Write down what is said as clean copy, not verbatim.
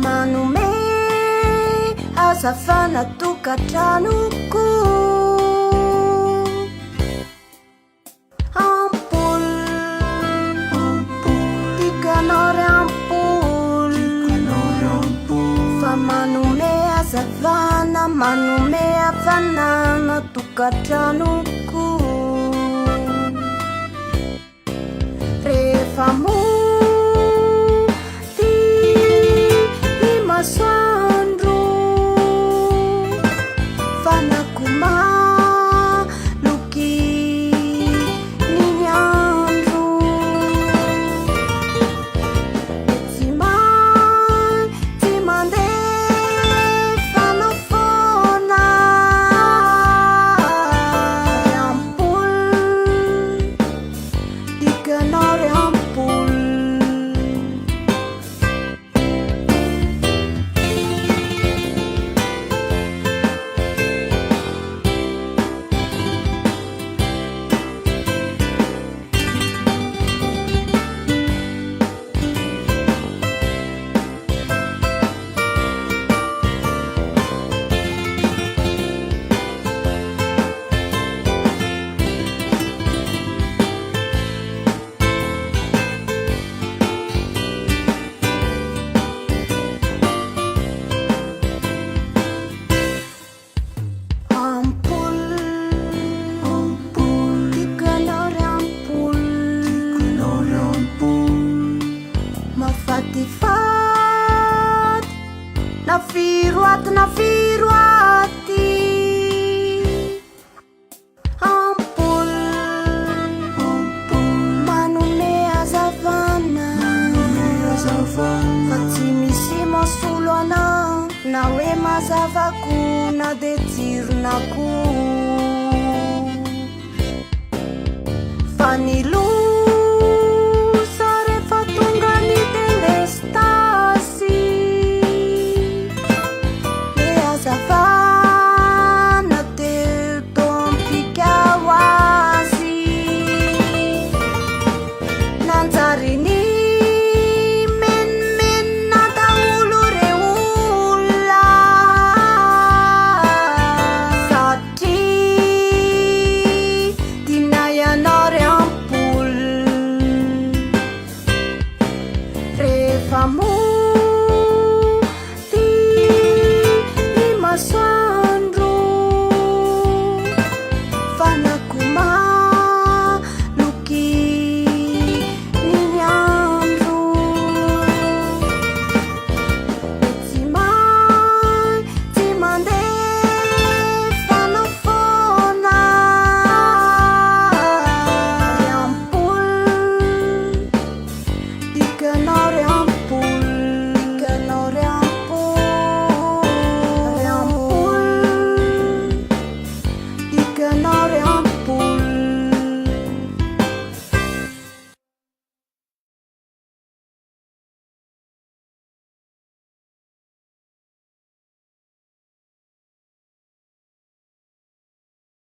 manome azafana tokatranoko tikanao ry ampoly fa manome azavana manome hafanana tokatranoko rehefa mody ny masoandro fanakomaloky ny andro tsy mandefa no foana ampoly tikanao ry ampoly mafatifaty na firoaty ampoly manome hazavana fa tsy misy masolo anao na hoe mazavako na de jironako fa ny